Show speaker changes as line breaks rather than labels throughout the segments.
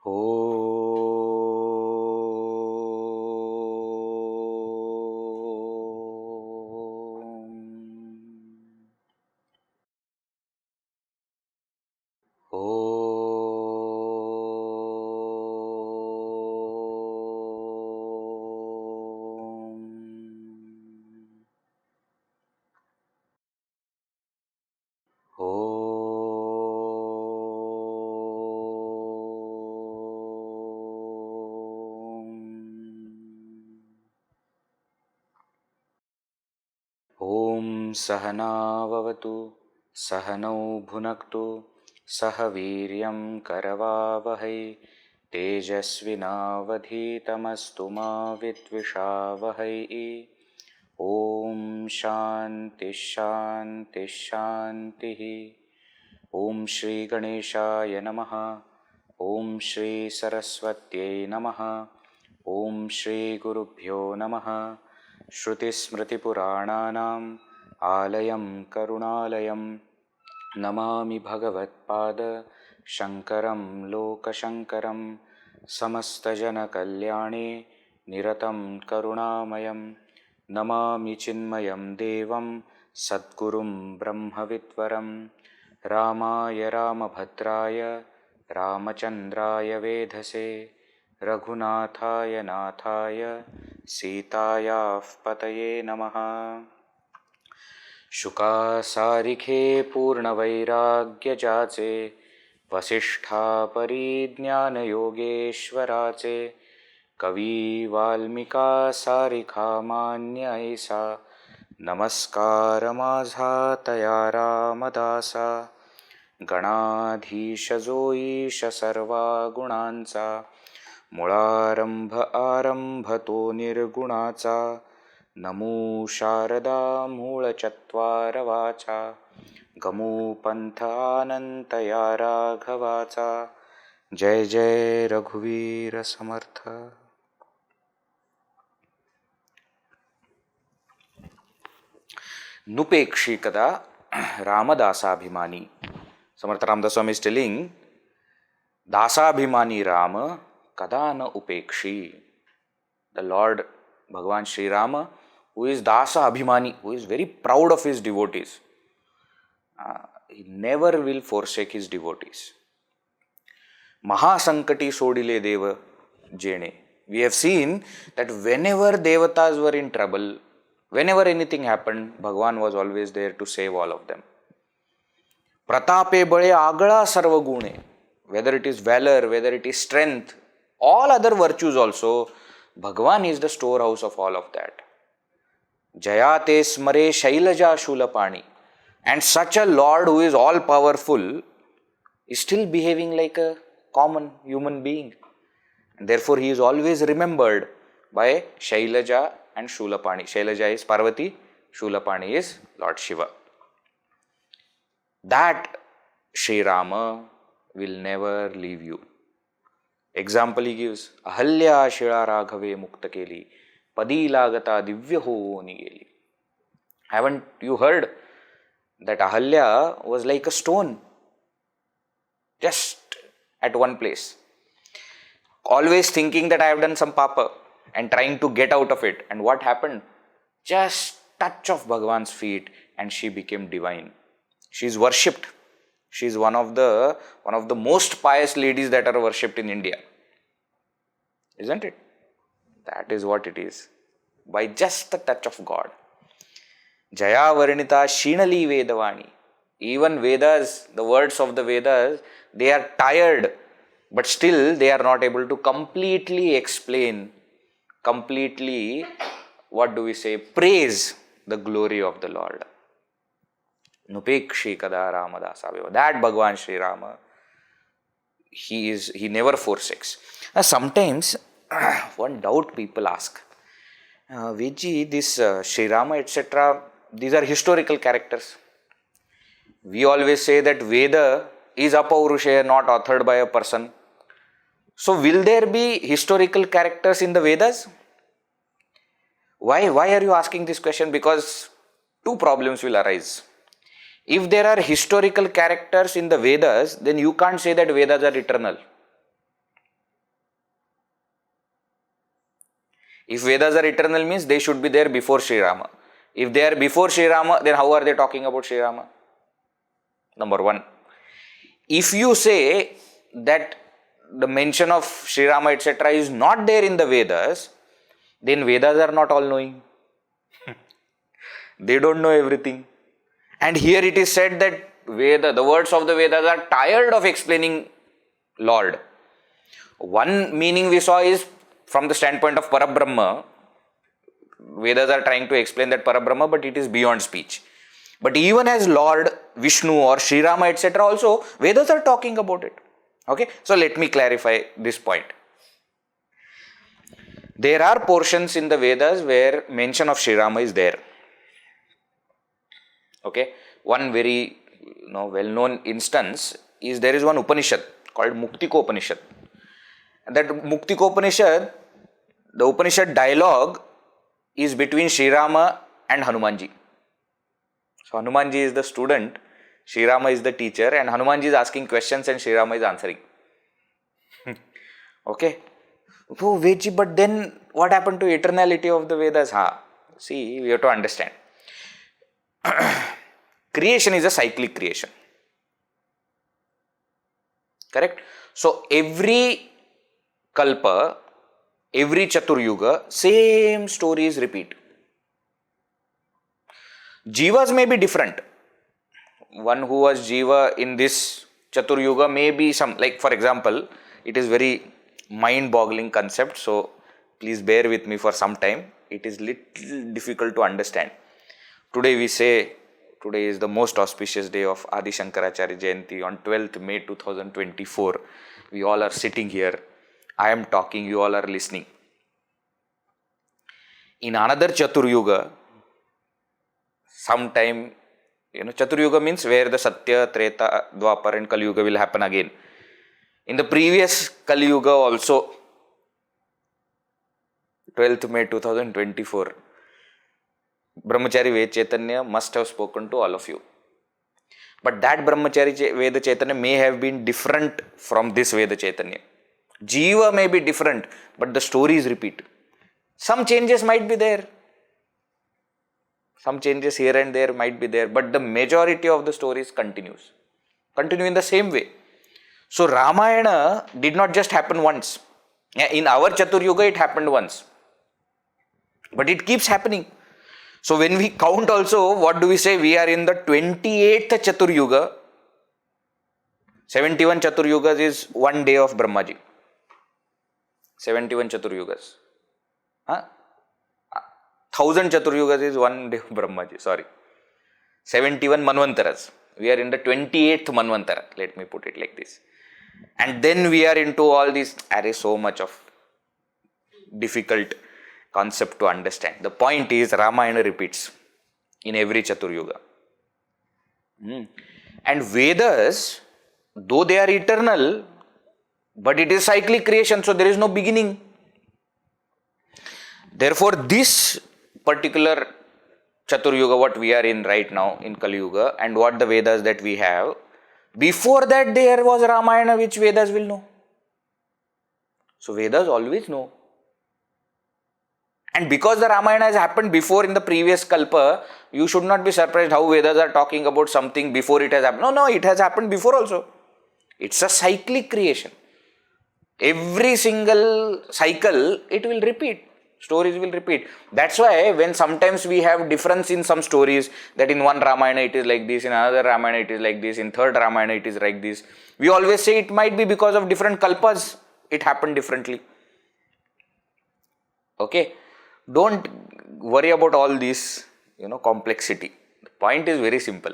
Om. Om Sahana Vavatu Sahanau Bhunaktu Sahaviryam Karavavahai Tejasvinavadhitamastu ma vidvishavahai. Om Shanti Shanti Shanti. Om Shri Ganeshaya Namaha. Om Shri Saraswatyai Namaha. Om Shri Gurubhyo Namaha. Shruti Smriti Purananam Alayam Karunalayam Namami Bhagavat Pada Shankaram Lokashankaram Samastajana Kalyani Niratam Karunamayam Namami Chinmayam Devam Sadgurum Brahmavitvaram Ramaya Ramabhadraya Ramachandraya Vedhase Raghunathaya Nathaya Sitaya Pataye Namaha. Shuka Sarikhe Purna Vairagya Jace Vasishtha Parijnana Yogeshwarace Kavi Valmika Sarikha Manya Aisa Namaskara Mazha Tayara Madasa Ganadhisha Zoisha Sarva Gunansa Mularambha Arambhato Nirgunaca Namo Sharada Mula Chatvara Vacha Gamu Pantha Anantaya Raghavacha Jai Jai Raghuvira Samartha. Nupekshikada Ramadasabhimani. Samarth Ramdas Swami is telling, Dasabhimani Rama Kadana Upekshi. The Lord Bhagavan Sri Rama, who is Dasa Abhimani, who is very proud of his devotees. He never will forsake his devotees. Mahasankati Sodile Deva Jene. We have seen that whenever devatas were in trouble, whenever anything happened, Bhagavan was always there to save all of them. Pratape Bale Agala Sarva Gune. Whether it is valor, whether it is strength, all other virtues also, Bhagavan is the storehouse of all of that. Jayate Smare Shailaja Shulapani. And such a Lord who is all powerful is still behaving like a common human being. And therefore he is always remembered by Shailaja and Shulapani. Shailaja is Parvati, Shulapani is Lord Shiva. That Sri Rama will never leave you. Example he gives, Ahalya Shila Raghave Muktakeli Padi Lagata Divyaho Nigeli. Haven't you heard that Ahalya was like a stone, just at one place, always thinking that I have done some papa and trying to get out of it. And what happened? Just touch of Bhagavan's feet and she became divine. She is worshipped. She is one of the most pious ladies that are worshipped in India. Isn't it? That is what it is. By just the touch of God. Jaya Varanita Shinali Vedavani. Even Vedas, the words of the Vedas, they are tired, but still they are not able to completely explain, praise the glory of the Lord. Nupekshi Kada Ramadasa. That Bhagavan Sri Rama, he never forsakes. Now, sometimes one doubt people ask, Veji, this Sri Rama, etc., these are historical characters. We always say that Veda is Apaurushaya, not authored by a person. So, will there be historical characters in the Vedas? Why are you asking this question? Because two problems will arise. If there are historical characters in the Vedas, then you can't say that Vedas are eternal. If Vedas are eternal means they should be there before Sri Rama. If they are before Sri Rama, then how are they talking about Sri Rama? Number one. If you say that the mention of Sri Rama etc. is not there in the Vedas, then Vedas are not all knowing. They don't know everything. And here it is said that the words of the Vedas are tired of explaining Lord. One meaning we saw is from the standpoint of Parabrahma. Vedas are trying to explain that Parabrahma, but it is beyond speech. But even as Lord Vishnu or Sri Rama etc. also, Vedas are talking about it. Okay, so let me clarify this point. There are portions in the Vedas where mention of Sri Rama is there. Okay, one very well-known instance is there is one Upanishad called Muktikopanishad. And that Muktikopanishad, the Upanishad dialogue is between Sri Rama and Hanumanji. So Hanumanji is the student, Sri Rama is the teacher, and Hanumanji is asking questions and Sri Rama is answering. Okay. Oh, Vedji, but then what happened to eternality of the Vedas? See, we have to understand. Creation is a cyclic creation. Correct? So every kalpa, every chaturyuga, same stories repeat. Jivas may be different. One who was Jiva in this chaturyuga may be some, like for example, it is very mind-boggling concept, so please bear with me for some time. It is little difficult to understand. Today we say, today is the most auspicious day of Adi Shankaracharya Jayanti on 12th May 2024. We all are sitting here. I am talking, you all are listening. In another chaturyuga, sometime, chaturyuga means where the Satya, Treta, Dwapar and Kali Yuga will happen again. In the previous Kali Yuga also, 12th May 2024, Brahmacharya Ved Chaitanya must have spoken to all of you. But that Brahmacharya Ved Chaitanya may have been different from this Ved Chaitanya. Jiva may be different, but the stories repeat. Some changes might be there. Some changes here and there might be there, but the majority of the stories continue in the same way. So Ramayana did not just happen once. In our Chaturyuga it happened once. But it keeps happening. So when we count also, what do we say? We are in the 28th Chaturyuga. 71 Chaturyugas is one day of Brahmaji. 71 Chaturyugas. 1000 Chaturyugas is one day of Brahmaji. Sorry. 71 Manvantaras. We are in the 28th Manvantara. Let me put it like this. And then we are into all these, there is so much of difficult concept to understand. The point is Ramayana repeats in every Chaturyuga. And Vedas, though they are eternal, but it is cyclic creation, so there is no beginning. Therefore, this particular Chaturyuga, what we are in right now in Kali Yuga, and what the Vedas that we have, before that there was Ramayana, which Vedas will know. So Vedas always know. And because the Ramayana has happened before in the previous Kalpa, you should not be surprised how Vedas are talking about something before it has happened. No, it has happened before also. It's a cyclic creation. Every single cycle, it will repeat. Stories will repeat. That's why when sometimes we have difference in some stories, that in one Ramayana it is like this, in another Ramayana it is like this, in third Ramayana it is like this. We always say it might be because of different Kalpas, it happened differently. Okay. Don't worry about all this, complexity. The point is very simple.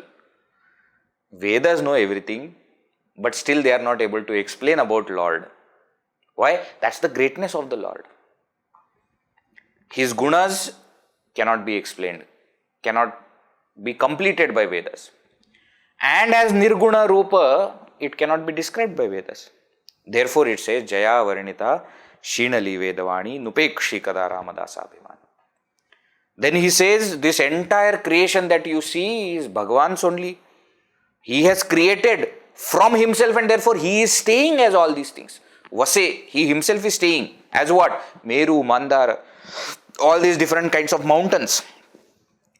Vedas know everything, but still they are not able to explain about Lord. Why? That's the greatness of the Lord. His gunas cannot be explained, cannot be completed by Vedas. And as Nirguna Rupa, it cannot be described by Vedas. Therefore it says, Jaya Varnita Shinali Vedavani Nupekshikada Ramadasa Abhiman. Then he says, this entire creation that you see is Bhagavan's only. He has created from himself and therefore he is staying as all these things. Vase, he himself is staying as what? Meru, Mandara. all these different kinds of mountains.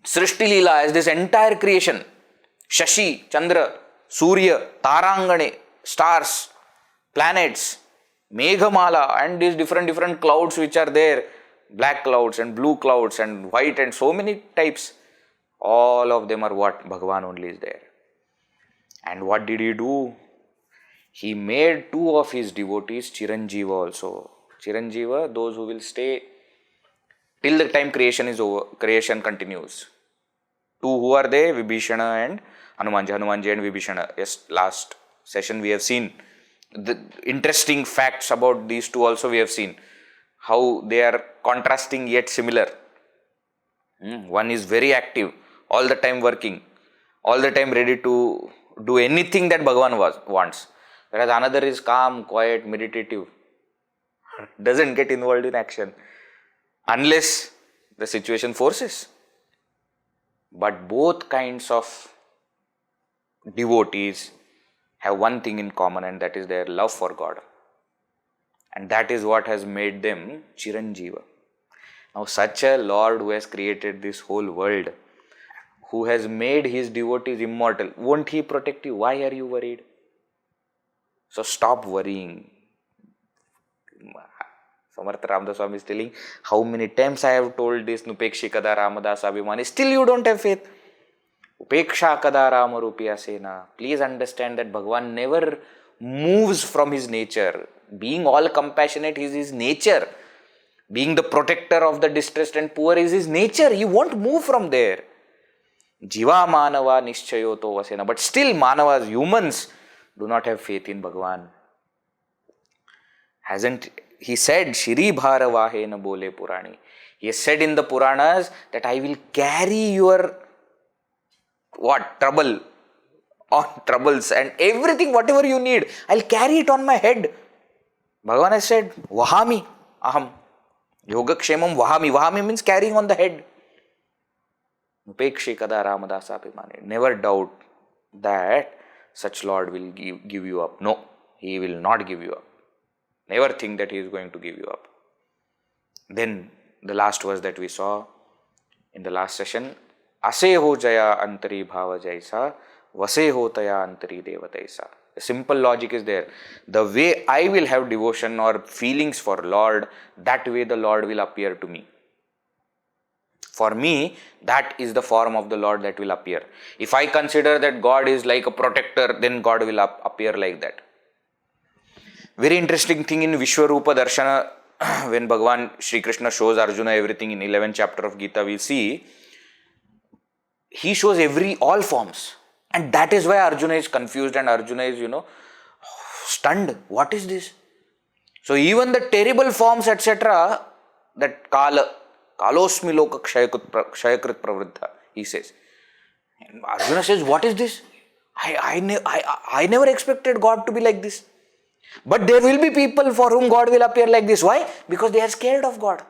Srishti Leela is this entire creation. Shashi, Chandra, Surya, Tarangane, stars, planets, Meghamala, and these different clouds which are there. Black clouds and blue clouds and white and so many types. All of them are what? Bhagavan only is there. And what did he do? He made two of his devotees Chiranjeeva also. Chiranjeeva, those who will stay till the time creation is over, creation continues. Two who are they? Vibhishana and Hanumanji and Vibhishana. Yes, last session we have seen the interesting facts about these two also we have seen. How they are contrasting yet similar. One is very active, all the time working, all the time ready to do anything that Bhagavan wants. Whereas another is calm, quiet, meditative, doesn't get involved in action unless the situation forces. But both kinds of devotees have one thing in common, and that is their love for God. And that is what has made them Chiranjeeva. Now such a Lord who has created this whole world, who has made his devotees immortal, won't he protect you? Why are you worried? So stop worrying. Samarth Ramdas Swami is telling, how many times I have told this, Nupekshi kada Ramadas Abhimani, still you don't have faith. Upeksha kada Rama Rupiya Sena. Please understand that Bhagavan never moves from his nature. Being all compassionate is his nature. Being the protector of the distressed and poor is his nature. He won't move from there. Jiva Manava Nishchayoto Vasena. But still Manavas, humans, do not have faith in Bhagavan. Hasn't he said, Shri Bharavahena Bole Purani. He has said in the Puranas that I will carry your trouble on troubles and everything, whatever you need, I'll carry it on my head. Bhagavan has said, Vahami Aham. Yogakshemam Vahami. Vahami means carrying on the head. Upekshi kada Ramadas Abhimani. Never doubt that such Lord will give you up. No, he will not give you up. Never think that he is going to give you up. Then the last verse that we saw in the last session, Aseho Jaya Antari Bhava Jaisa, Vaseho Taya Antari Devataisa. The simple logic is there. The way I will have devotion or feelings for Lord, that way the Lord will appear to me. For me, that is the form of the Lord that will appear. If I consider that God is like a protector, then God will appear like that. Very interesting thing in Vishwarupa Darshana, when Bhagavan Shri Krishna shows Arjuna everything in 11th chapter of Gita, we see he shows all forms. And that is why Arjuna is confused and Arjuna is, stunned. What is this? So even the terrible forms, etc., that Kalosmi Loka Kshayakrit Pravriddha, he says. And Arjuna says, what is this? I never expected God to be like this. But there will be people for whom God will appear like this. Why? Because they are scared of God.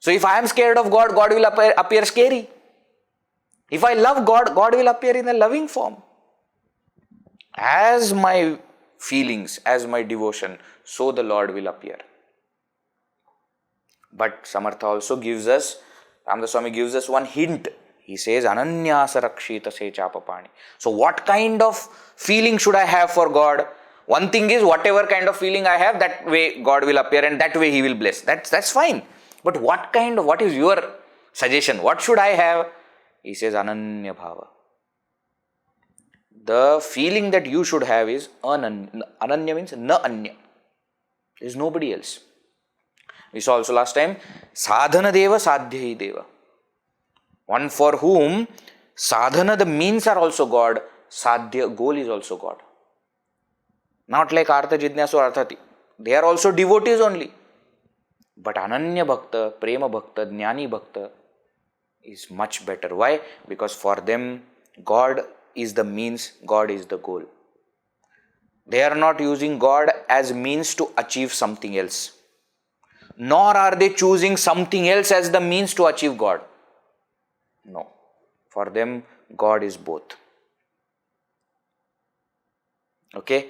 So if I am scared of God, God will appear scary. If I love God, God will appear in a loving form. As my feelings, as my devotion, so the Lord will appear. But Samartha also gives us, Ramdas Swami gives us one hint. He says, Ananyasa Rakshita Se Chapapani. So what kind of feeling should I have for God? One thing is, whatever kind of feeling I have, that way God will appear and that way He will bless. That's fine. But what is your suggestion? What should I have? He says, Ananya Bhava. The feeling that you should have is Ananya means na anya. There is nobody else. We saw also last time, Sadhana Deva, Sadhyahi Deva. One for whom sadhana, the means are also God, sadhya, goal is also God. Not like Artha Jidnyasu Arthati. They are also devotees only. But Ananya Bhakta, Prema Bhakta, Jnani Bhakta is much better. Why? Because for them, God is the means, God is the goal. They are not using God as means to achieve something else. Nor are they choosing something else as the means to achieve God. No. For them, God is both. Okay?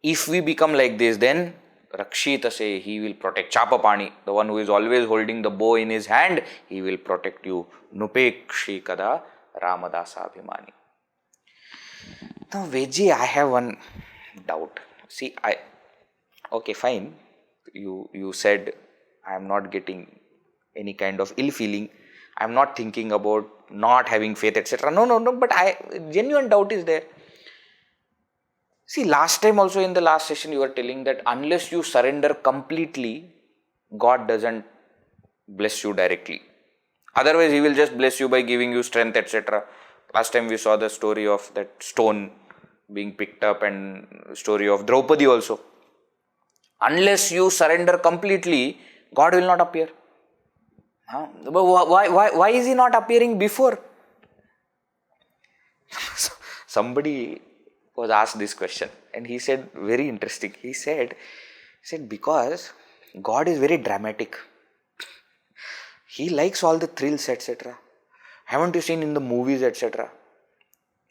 If we become like this, then Rakshitase, he will protect. Chapapani, the one who is always holding the bow in his hand, he will protect you. Nupekshi kada Ramadasa Abhimani. Now, Veji, I have one doubt. See, okay, fine. You said I am not getting any kind of ill feeling. I am not thinking about not having faith, etc. No, but genuine doubt is there. See, last time also in the last session you were telling that unless you surrender completely, God doesn't bless you directly. Otherwise, He will just bless you by giving you strength, etc. Last time we saw the story of that stone being picked up and story of Draupadi also. Unless you surrender completely, God will not appear. But why is He not appearing before? Somebody was asked this question and he said, very interesting. He said because God is very dramatic. He likes all the thrills, etc. Haven't you seen in the movies, etc.?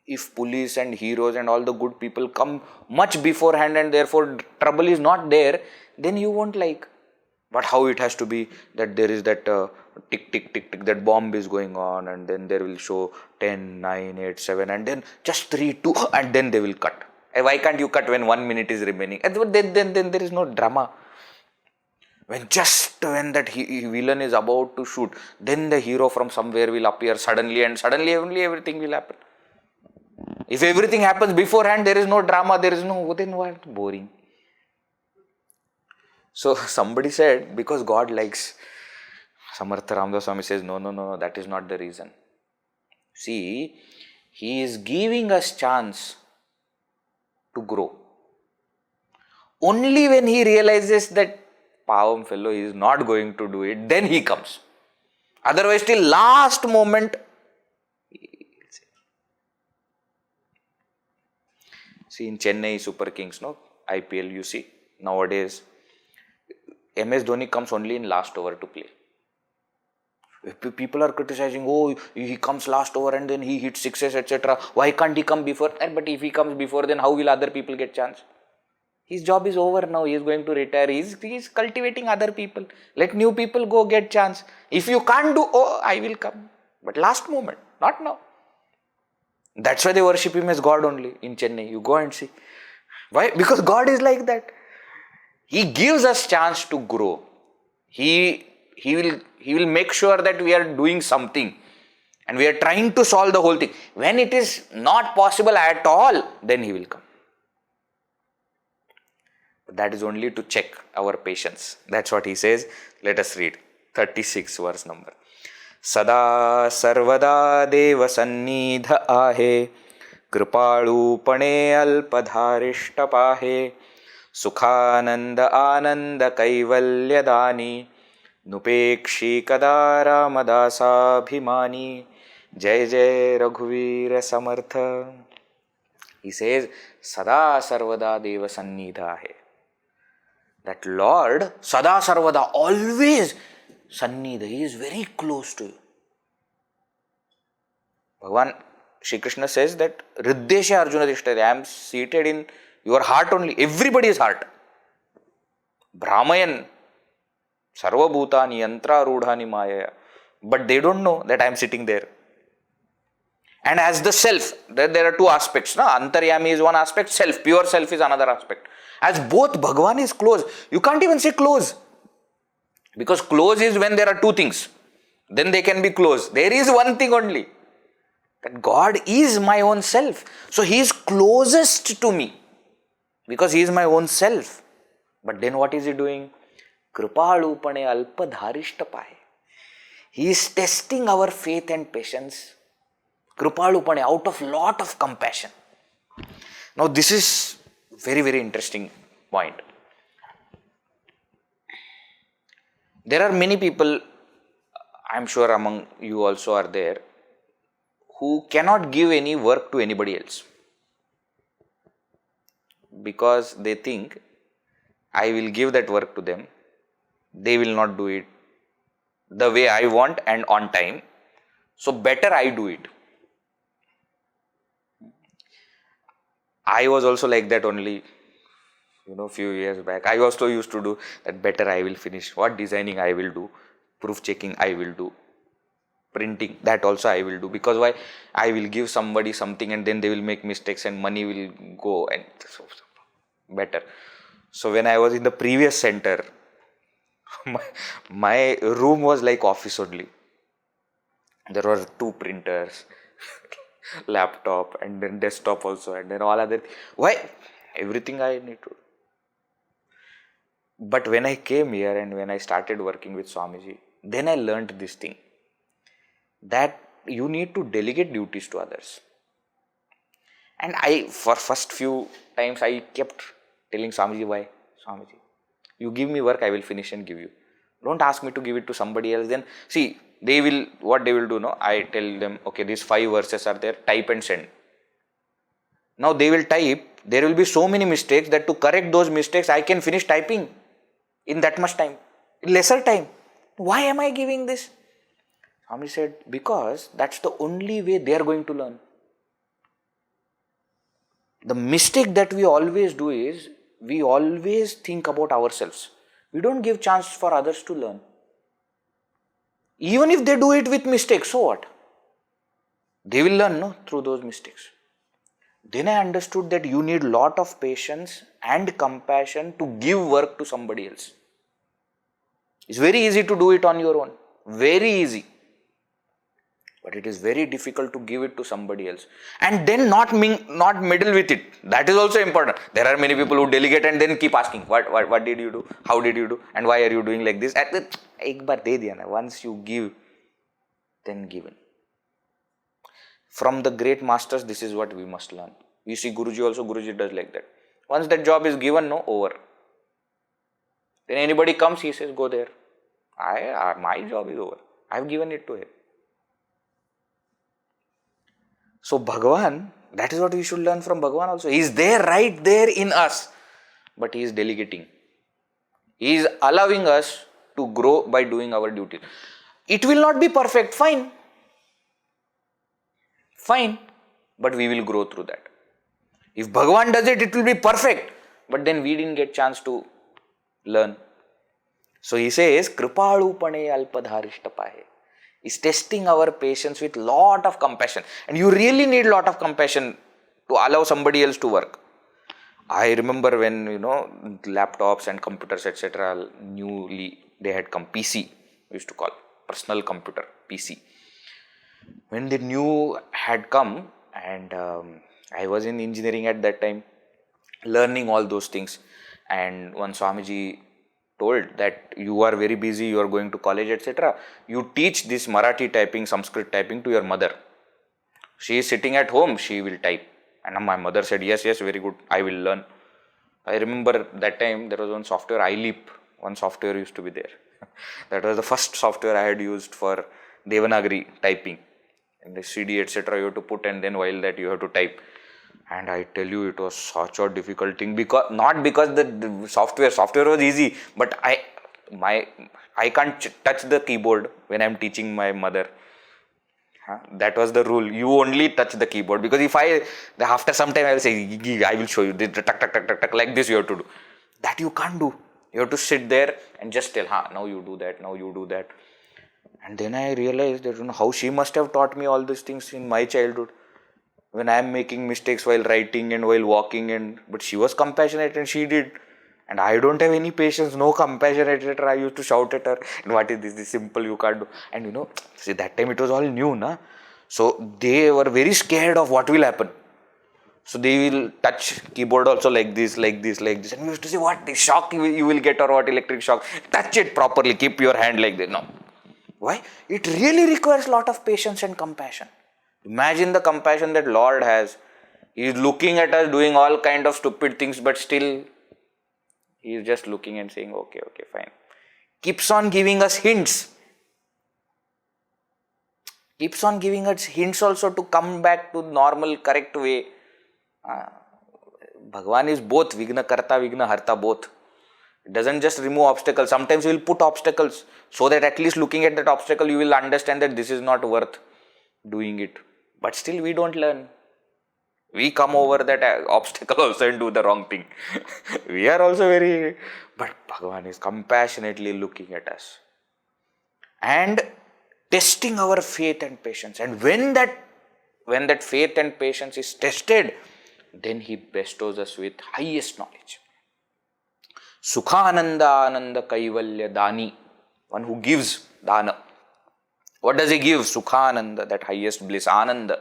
If police and heroes and all the good people come much beforehand and therefore trouble is not there, then you won't like. But how it has to be that there is that tick, tick, tick, tick, that bomb is going on and then there will show 10, 9, 8, 7 and then just 3, 2 and then they will cut. And why can't you cut when 1 minute is remaining? And then there is no drama. When that villain is about to shoot, then the hero from somewhere will appear suddenly and suddenly only everything will happen. If everything happens beforehand, there is no drama, then what? Boring. So somebody said, because God likes, Samarth Ramdas Swami says, no, that is not the reason. See, He is giving us chance to grow. Only when He realizes that Pavam fellow is not going to do it, then He comes. Otherwise, till last moment, see in Chennai Super Kings, IPL, you see, nowadays, MS Dhoni comes only in last over to play. People are criticizing, he comes last over and then he hits sixes, etc. Why can't he come before? But if he comes before, then how will other people get chance? His job is over now. He is going to retire. He is cultivating other people. Let new people go get chance. If you can't do, I will come. But last moment, not now. That's why they worship him as God only in Chennai. You go and see. Why? Because God is like that. He gives us chance to grow. He will make sure that we are doing something and we are trying to solve the whole thing. When it is not possible at all, then He will come. That is only to check our patience. That's what He says. Let us read 36 verse number. Sada sarvada deva sannidha ahe kripalu pane alpadharishta pahe sukhananda ananda kaivalya dani nupekshi kada ramadasa bhimani jai jai Raghuvir Samartha. He says, Sada sarvada deva sannidha ahe. That Lord, Sada Sarvada, always Sannidha, He is very close to you. Bhagavan, Shri Krishna says that Riddesha Arjuna Tishtari, I am seated in your heart only, everybody's heart. Brahmayan, Sarva Bhutani, Yantra Rudhani Maya. But they don't know that I am sitting there. And as the self, there are two aspects. Antaryami is one aspect, self, pure self is another aspect. As both Bhagavan is close, you can't even say close. Because close is when there are two things. Then they can be close. There is one thing only. That God is my own self. So He is closest to me. Because He is my own self. But then what is He doing? Kripalupane alpadharishtapahe. He is testing our faith and patience. Kripalupane, out of lot of compassion. Now this is very, very interesting point. There are many people, I am sure among you also are there, who cannot give any work to anybody else. Because they think, I will give that work to them, they will not do it the way I want and on time, so better I do it. I was also like that only few years back, I also used to do that. Better I will finish. What designing I will do, proof checking I will do, printing that also I will do. Because why? I will give somebody something and then they will make mistakes and money will go, and so better. So when I was in the previous center, my room was like office only. There were 2 printers, laptop, and then desktop also, and then all other. Why? Everything I need to. But when I came here and when I started working with Swamiji, then I learned this thing, that you need to delegate duties to others. And for first few times, I kept telling Swamiji, why? Swamiji, you give me work, I will finish and give you. Don't ask me to give it to somebody else. Then, see, what they will do, no? I tell them, okay, these 5 verses are there, type and send. Now they will type, there will be so many mistakes that to correct those mistakes, I can finish typing in that much time, in lesser time. Why am I giving this? Swami said, because that's the only way they are going to learn. The mistake that we always do is, we always think about ourselves. We don't give chance for others to learn. Even if they do it with mistakes, so what? They will learn, no, through those mistakes. Then I understood that you need lot of patience and compassion to give work to somebody else. It's very easy to do it on your own. Very easy. But it is very difficult to give it to somebody else. And then not middle with it. That is also important. There are many people who delegate and then keep asking, what did you do? How did you do? And why are you doing like this? Once you give, then given. From the great masters, this is what we must learn. You see Guruji also, Guruji does like that. Once that job is given, no, over. Then anybody comes, he says, go there. My job is over. I have given it to him. So Bhagavan, that is what we should learn from Bhagavan also. He is there, right there in us. But he is delegating. He is allowing us to grow by doing our duty. It will not be perfect, fine. Fine. But we will grow through that. If Bhagavan does it, it will be perfect. But then we didn't get chance to learn. So he says, Kripalupane alpadharishtapahe. Is testing our patience with lot of compassion. And you really need lot of compassion to allow somebody else to work. I remember when, laptops and computers, etc. newly, they had come, PC, we used to call personal computer, PC. When the new had come, and I was in engineering at that time, learning all those things. And one Swamiji told that you are very busy, you are going to college, etc. You teach this Marathi typing, Sanskrit typing to your mother. She is sitting at home, she will type. And my mother said, yes, very good, I will learn. I remember that time there was one software, iLeap, one software used to be there. That was the first software I had used for Devanagari typing. And the CD, etc. you have to put, and then while that you have to type. And I tell you, it was such a difficult thing, not because the software was easy, but I can't touch the keyboard when I'm teaching my mother. That was the rule. You only touch the keyboard, because if after some time I will say, I will show you, tuck, like this you have to do. That you can't do. You have to sit there and just tell, now you do that, now you do that. And then I realized that how she must have taught me all these things in my childhood. When I am making mistakes while writing and while walking, but she was compassionate and she did. And I don't have any patience, no compassion, etc. I used to shout at her, and what is this? This simple you can't do. And see, that time it was all new, na? So they were very scared of what will happen. So they will touch keyboard also like this. And we used to say, what shock you will get, or what electric shock. Touch it properly, keep your hand like this. No. Why? It really requires a lot of patience and compassion. Imagine the compassion that Lord has. He is looking at us doing all kind of stupid things, but still He is just looking and saying, okay, fine. Keeps on giving us hints. Keeps on giving us hints also to come back to normal, correct way. Bhagavan is both Vigna Karta, Vigna Harta, both. It doesn't just remove obstacles. Sometimes He will put obstacles so that at least looking at that obstacle, you will understand that this is not worth doing it. But still we don't learn. We come over that obstacle also and do the wrong thing. We are also very, but Bhagavan is compassionately looking at us and testing our faith and patience. And when that faith and patience is tested, then he bestows us with highest knowledge. Sukhananda Ananda Kaivalya Dani, one who gives dana. What does he give? Sukhananda, that highest bliss. Ananda,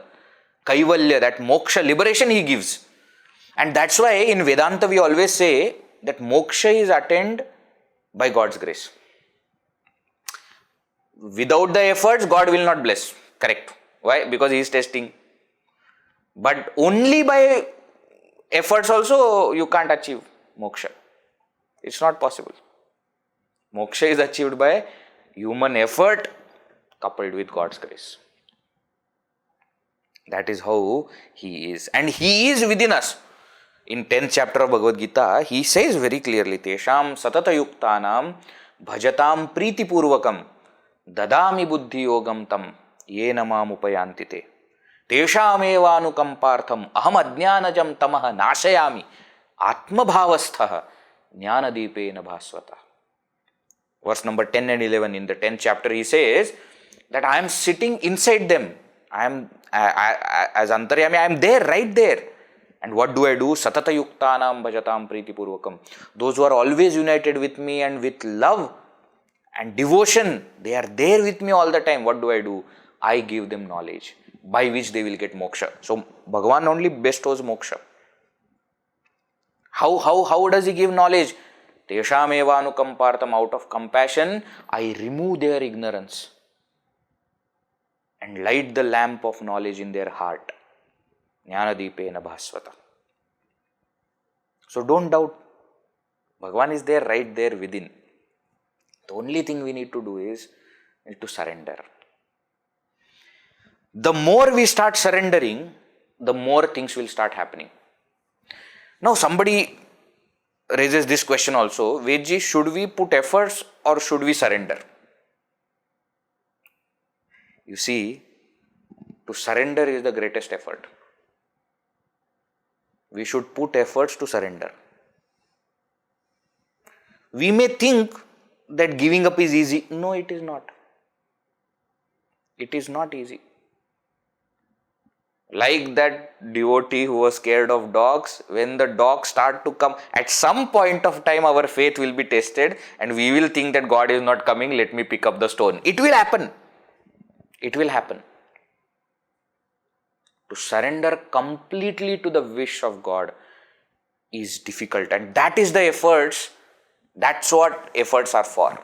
Kaivalya, that moksha, liberation he gives. And that's why in Vedanta we always say that moksha is attained by God's grace. Without the efforts, God will not bless. Correct. Why? Because he is testing. But only by efforts also you can't achieve moksha. It's not possible. Moksha is achieved by human effort coupled with God's grace. That is how he is. And he is within us. In 10th chapter of Bhagavad Gita, he says very clearly, Tesham satata yuktanam bhajatam priti purvakam dadami buddhi yogam tam yena mam upayantite. Tesham evanukampartham aham ajnanajam tamaha nashayami atma bhavasthaha jnana deepena bhasvata. Verse number 10 and 11 in the 10th chapter, he says that I am sitting inside them. As Antaryami, I am there, right there. And what do? Satata yuktanam bhajatam priti purvakam. Those who are always united with me and with love and devotion, they are there with me all the time. What do? I give them knowledge by which they will get moksha. So Bhagavan only bestows moksha. How does he give knowledge? Tesham evanukampartam, out of compassion, I remove their ignorance and light the lamp of knowledge in their heart. Jnana deepena bhasvata. So don't doubt. Bhagavan is there, right there within. The only thing we need to do is to surrender. The more we start surrendering, the more things will start happening. Now somebody raises this question also, Vedji, should we put efforts or should we surrender? You see, to surrender is the greatest effort. We should put efforts to surrender. We may think that giving up is easy. No, it is not. It is not easy. Like that devotee who was scared of dogs, when the dogs start to come, at some point of time our faith will be tested and we will think that God is not coming, let me pick up the stone. It will happen. It will happen. To surrender completely to the wish of God is difficult, and that is the efforts, that's what efforts are for.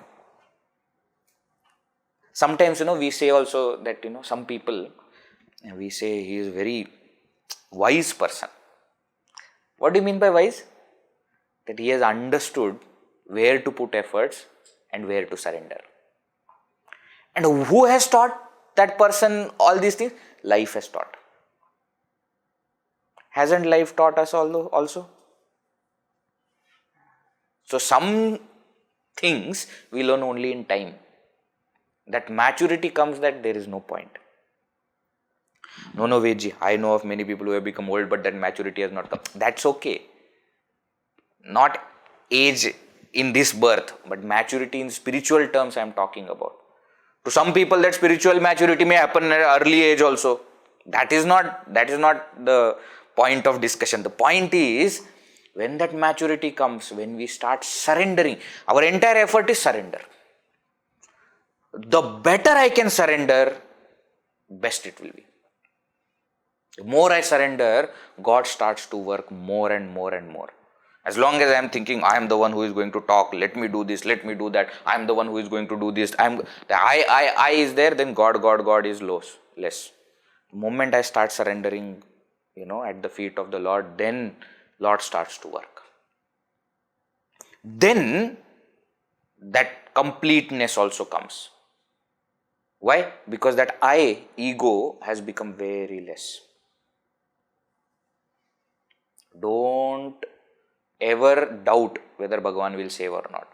Sometimes, we say also that, some people, we say he is a very wise person. What do you mean by wise? That he has understood where to put efforts and where to surrender. And who has taught that person all these things? Life has taught. Hasn't life taught us also? So some things we learn only in time. That maturity comes that there is no point. No, Vedji, I know of many people who have become old, but that maturity has not come. That's okay. Not age in this birth, but maturity in spiritual terms I am talking about. To some people that spiritual maturity may happen at early age also. That is not the point of discussion. The point is, when that maturity comes, when we start surrendering, our entire effort is surrender. The better I can surrender, best it will be. The more I surrender, God starts to work more and more and more. As long as I am thinking, I am the one who is going to talk, let me do this, let me do that, I am the one who is going to do this, I is there, then God is less. The moment I start surrendering, at the feet of the Lord, then Lord starts to work. Then that completeness also comes. Why? Because that ego has become very less. Don't ever doubt whether Bhagavan will save or not.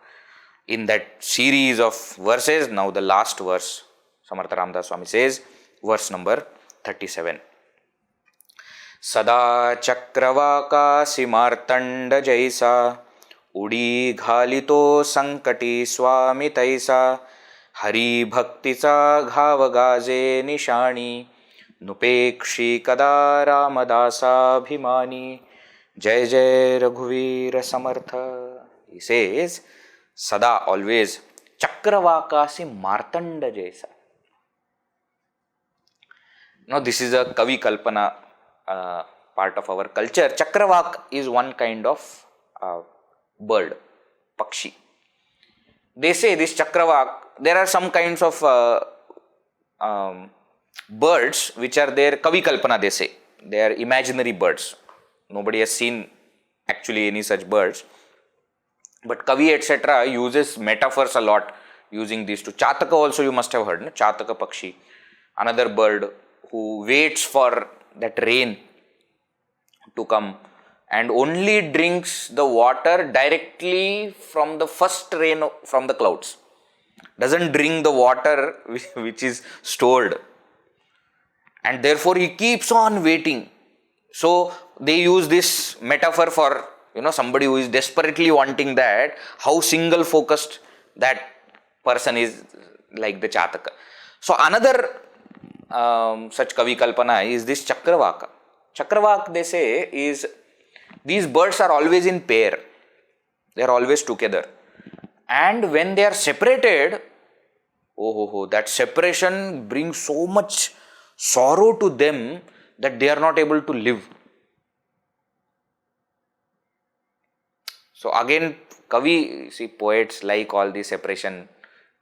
In that series of verses, now the last verse, Samarth Ramdas Swami says, verse number 37. सदा चक्रवाकासी मार्तंड जैसा उडी घालितो संकटी स्वामी तैसा हरी भक्तीचा घाव गाजे निशाणी नुपेक्षी कदा रामदासाभिमानी जय जय रघुवीर समर्थ. He says sada, always, chakravakasi martanda jaisa. Now this is a kavi kalpana part of our culture. Chakravak is one kind of bird, pakshi. They say this chakravak, there are some kinds of birds which are there, kavi kalpana they say. They are imaginary birds. Nobody has seen actually any such birds. But kavi etc. uses metaphors a lot using these two. Chataka also you must have heard, no? Chataka pakshi, another bird who waits for that rain to come and only drinks the water directly from the first rain from the clouds. Doesn't drink the water which is stored. And therefore he keeps on waiting. So they use this metaphor for somebody who is desperately wanting that, how single focused that person is, like the Chataka. So another such kavi kalpana is this chakravaka. Chakravak, they say, is these birds are always in pair. They are always together. And when they are separated, that separation brings so much sorrow to them that they are not able to live. So again, kavi, see, poets like all the separation.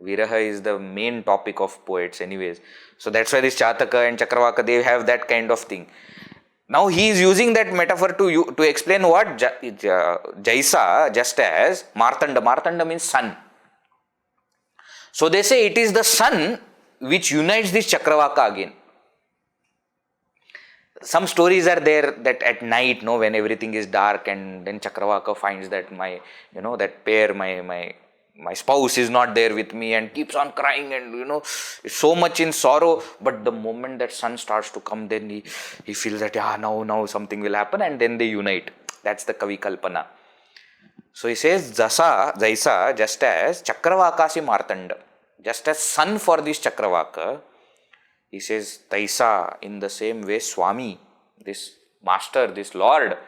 Viraha is the main topic of poets anyways. So that's why this Chataka and Chakravaka, they have that kind of thing. Now he is using that metaphor to explain what Jaisa, just as Martanda. Martanda means sun. So they say it is the sun which unites this Chakravaka again. Some stories are there that at night, when everything is dark, and then Chakravaka finds that that pair, my spouse is not there with me, and keeps on crying and is so much in sorrow. But the moment that sun starts to come, then he feels that now something will happen, and then they unite. That's the kavi kalpana. So he says Jaisa, just as Chakravakasi Martanda, just as sun for this Chakravaka. He says, Taisa, in the same way, Swami, this master, this Lord,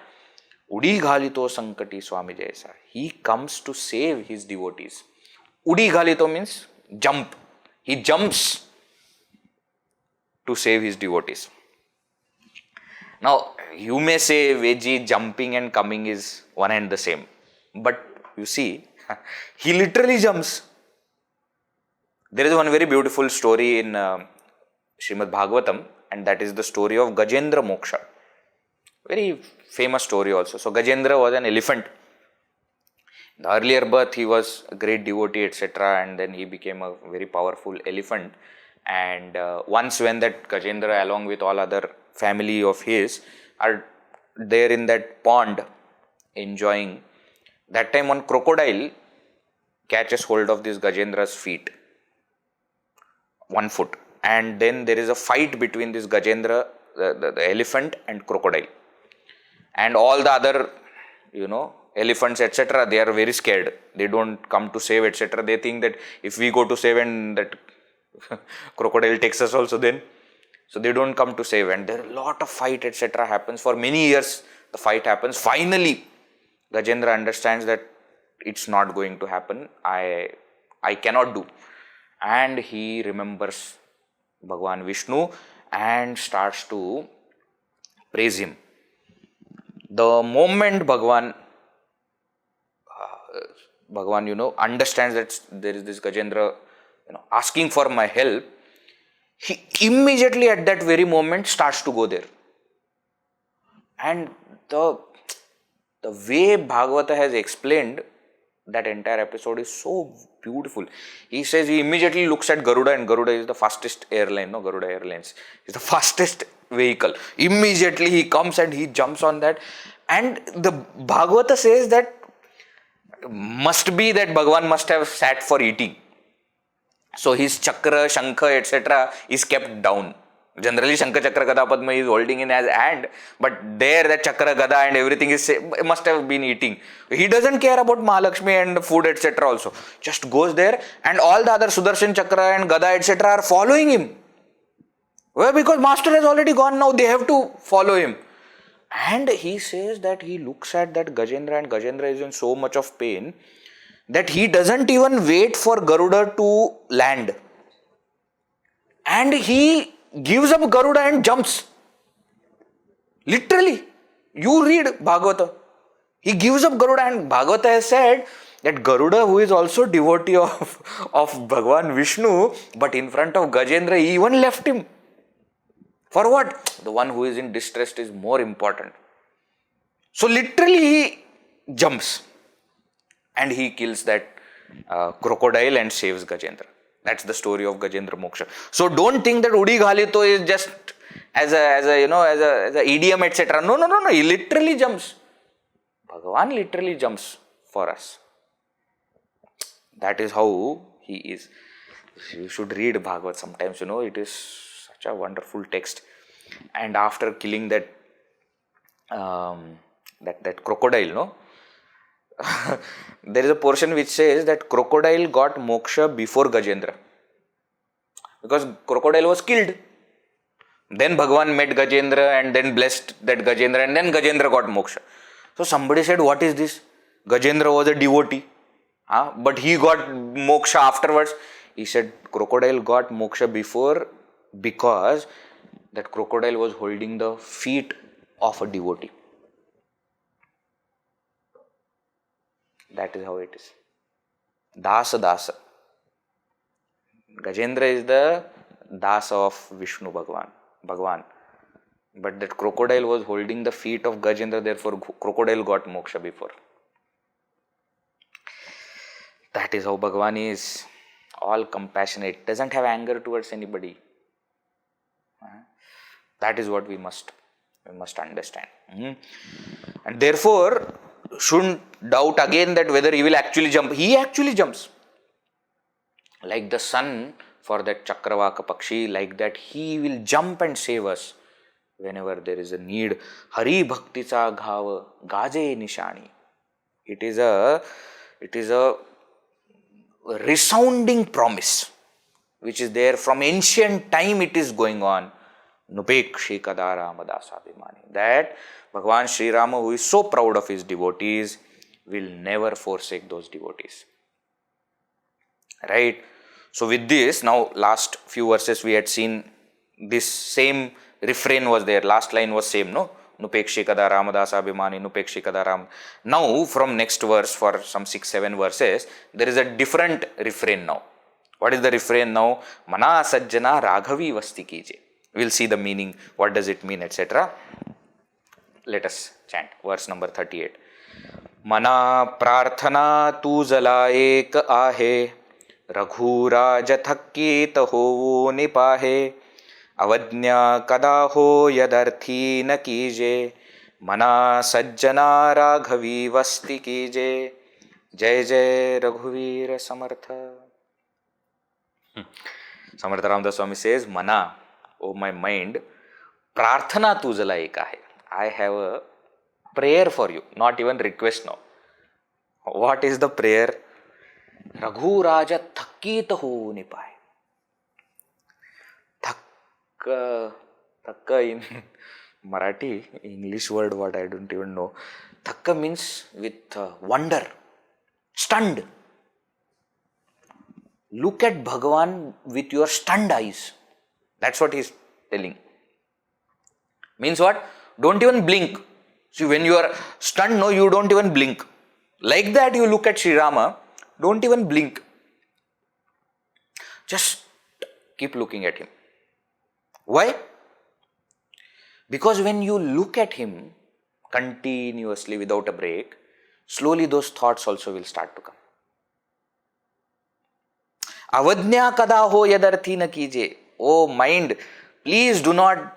Udi Ghalito Sankati Swami Jaisa. He comes to save his devotees. Udi Ghalito means jump. He jumps to save his devotees. Now, you may say, Veji, jumping and coming is one and the same. But you see, he literally jumps. There is one very beautiful story in Srimad Bhagavatam, and that is the story of Gajendra Moksha. Very famous story also. So Gajendra was an elephant. In the earlier birth, he was a great devotee, etc. And then he became a very powerful elephant. And once when that Gajendra, along with all other family of his, are there in that pond enjoying, that time one crocodile catches hold of this Gajendra's feet, 1 foot. And then there is a fight between this Gajendra, the elephant, and crocodile. And all the other, elephants, etc., they are very scared. They don't come to save, etc. They think that if we go to save and that crocodile takes us also then. So they don't come to save. And there are a lot of fight, etc. happens. For many years, the fight happens. Finally, Gajendra understands that it's not going to happen. I cannot do. And he remembers Bhagavan Vishnu and starts to praise him. The moment Bhagavan, understands that there is this Gajendra, asking for my help, he immediately at that very moment starts to go there. And the way Bhagavata has explained that entire episode is so beautiful. He says he immediately looks at Garuda, and Garuda is the fastest airline, Garuda Airlines is the fastest vehicle. Immediately he comes and he jumps on that. And the Bhagavata says that must be that Bhagavan must have sat for eating. So his chakra, shankha, etc. is kept down. Generally, Shankar Chakra Gada Padma is holding in his hand, but there that Chakra Gada and everything is must have been eating. He doesn't care about Mahalakshmi and food, etc. also. Just goes there, and all the other Sudarshan Chakra and Gada, etc. are following him. Well, because Master has already gone now, they have to follow him. And he says that he looks at that Gajendra, and Gajendra is in so much of pain that he doesn't even wait for Garuda to land. And he gives up Garuda and jumps. Literally. You read Bhagavata. He gives up Garuda, and Bhagavata has said that Garuda, who is also devotee of Bhagavan Vishnu, but in front of Gajendra, he even left him. For what? The one who is in distress is more important. So literally he jumps and he kills that crocodile and saves Gajendra. That's the story of Gajendra Moksha. So don't think that Udi Ghalito is just as a idiom, etc. No. He literally jumps. Bhagavan literally jumps for us. That is how he is. You should read Bhagavad sometimes, it is such a wonderful text. And after killing that crocodile, there is a portion which says that crocodile got moksha before Gajendra, because crocodile was killed. Then Bhagavan met Gajendra and then blessed that Gajendra, and then Gajendra got moksha. So somebody said, what is this? Gajendra was a devotee, but he got moksha afterwards. He said crocodile got moksha before because that crocodile was holding the feet of a devotee. That is how it is. Dasa. Gajendra is the dasa of Vishnu Bhagavan. But that crocodile was holding the feet of Gajendra, therefore crocodile got moksha before. That is how Bhagavan is. All compassionate, doesn't have anger towards anybody. That is what we must understand. And therefore, shouldn't doubt again that whether he will actually jump. He actually jumps. Like the sun for that Chakravaka Pakshi, like that he will jump and save us whenever there is a need. Hari Bhakti Cha Ghav Gaje Nishani. It is a resounding promise which is there from ancient time. It is going on. Nupekshi Kadara Madasa Abhimani. That Bhagavan Sri Rama, who is so proud of his devotees, will never forsake those devotees. Right? So with this, now last few verses we had seen this same refrain was there. Last line was same, no? Nupekshi Kadara Madasa Abhimani, Nupekshi Kadara. Now from next verse, for some 6-7 verses, there is a different refrain now. What is the refrain now? Mana Sajjana Raghavi Vasti Kije. We will see the meaning, what does it mean, etc. Let us chant verse number 38. Mana prarthana tu jala ek ahe, raghura jathakki taho nipahe, avadnya kada ho yadarthi na kije, mana sajjana raghavi vasti kije, jai jai Raghuvir Samartha. Samarth Ramdas Swami says, Mana, O my mind, prarthana tu jala ek ahe. I have a prayer for you, not even request now. What is the prayer? Raghu Raja Thakki Taho Nipaye. Thakka in Marathi, English word what I don't even know. Thakka means with wonder, stunned. Look at Bhagavan with your stunned eyes. That's what he is telling. Means what? Don't even blink. See, when you are stunned, no, you don't even blink. Like that, you look at Sri Rama, don't even blink. Just keep looking at him. Why? Because when you look at him continuously without a break, slowly those thoughts also will start to come. Avadnya kada ho yadarthi na kije. Oh mind, please do not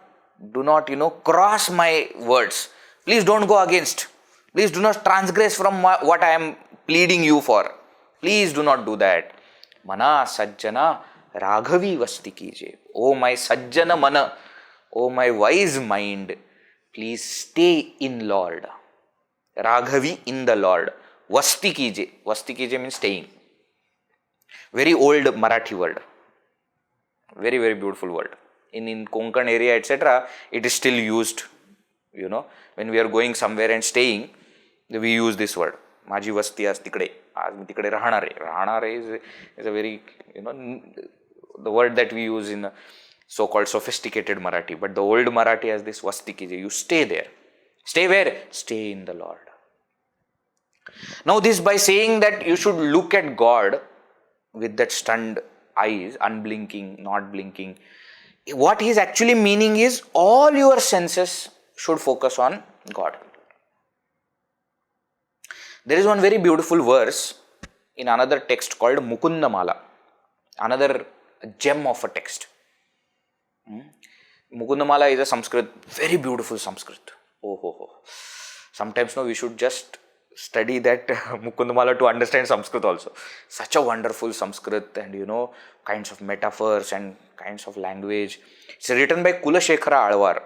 cross my words. Please don't go against. Please do not transgress from what I am pleading you for. Please do not do that. Mana sajjana Raghavi vasti kije. Oh my sajjana mana, oh my wise mind, please stay in Lord. Raghavi in the Lord. Vasti kije. Vasti kije means staying. Very old Marathi word. Very, very beautiful word. In Konkan area, etc., it is still used. When we are going somewhere and staying, we use this word. Maji vasti as tikade. आज मी तिकडे राहणार आहे. राहणार आहे is a very, the word that we use in so-called sophisticated Marathi. But the old Marathi has this vasti kije. You stay there. Stay where? Stay in the Lord. Now this, by saying that you should look at God with that stunned eyes, unblinking, not blinking, what he is actually meaning is all your senses should focus on God. There is one very beautiful verse in another text called Mukunda Mala, another gem of a text. Mukunda Mala is a Sanskrit, very beautiful Sanskrit. Sometimes we should just study that Mukunda Mala to understand Sanskrit also. Such a wonderful Sanskrit, and kinds of metaphors and kinds of language. It's written by Kulashekara Alvar.